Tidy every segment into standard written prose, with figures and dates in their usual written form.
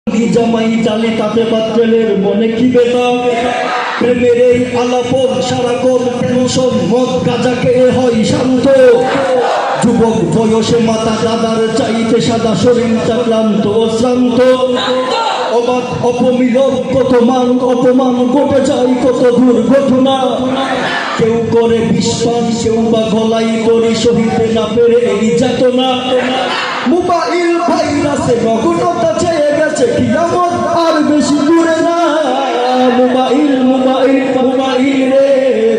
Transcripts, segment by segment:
জামাই চালে তাতে পাত্রেলের মনে কি বেতা প্রেমের এই আলাপন সারাক্ষণ টেনশন মদ গাঁজা খেয়ে হয় শান্ত যুবক বয়সে মাতা দাদার চাইতে সাদা শরীরটা ক্লান্ত শ্রান্ত অবাক অপমিলন কত মান অপমান ঘটে যায় কত দুর্ঘটনা কেউ করে বিশ্বাস কেউ বা গলাই করি সহিতে না পেরে এই যাতনা মোবাইল ভাইরাসে নগ্নতা চেয়ে গেছে কিয়ামত আর বেশি দূরে না মোবাইল মোবাইল মোবাইল রে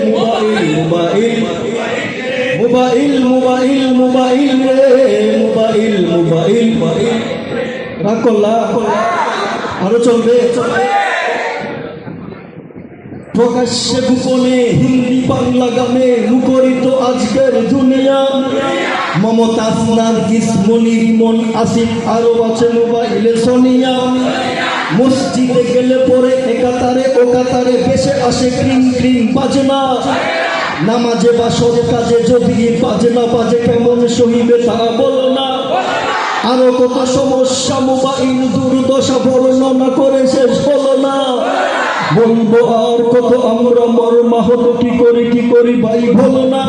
mobile mobile mobile mobile mobile রে মোবাইল মোবাইল রাখলা আরো চলবে প্রকাশ্যে গোপনে হিন্দি বাংলা গানে মুখরিত আজকের দুনিয়া মমতাজ নার্গিস মনির মন আসিফ আরো আছে মোবাইলে সোনিয়া মসজিদে গেলে পরে একাতারে ওকাতারে বেশে আসে ক্রিম ক্রিম বাজনা নামাজে বা সব কাজে যদি বাজে না বাজে কেমন সহিবে তা বলো না আরো কত সমস্যা মোবাইল দুর্দশা বর্ণনা করে শেষ হলো না বলবো আর কত আমরা মর্মাহত কি করি ভাই বলো না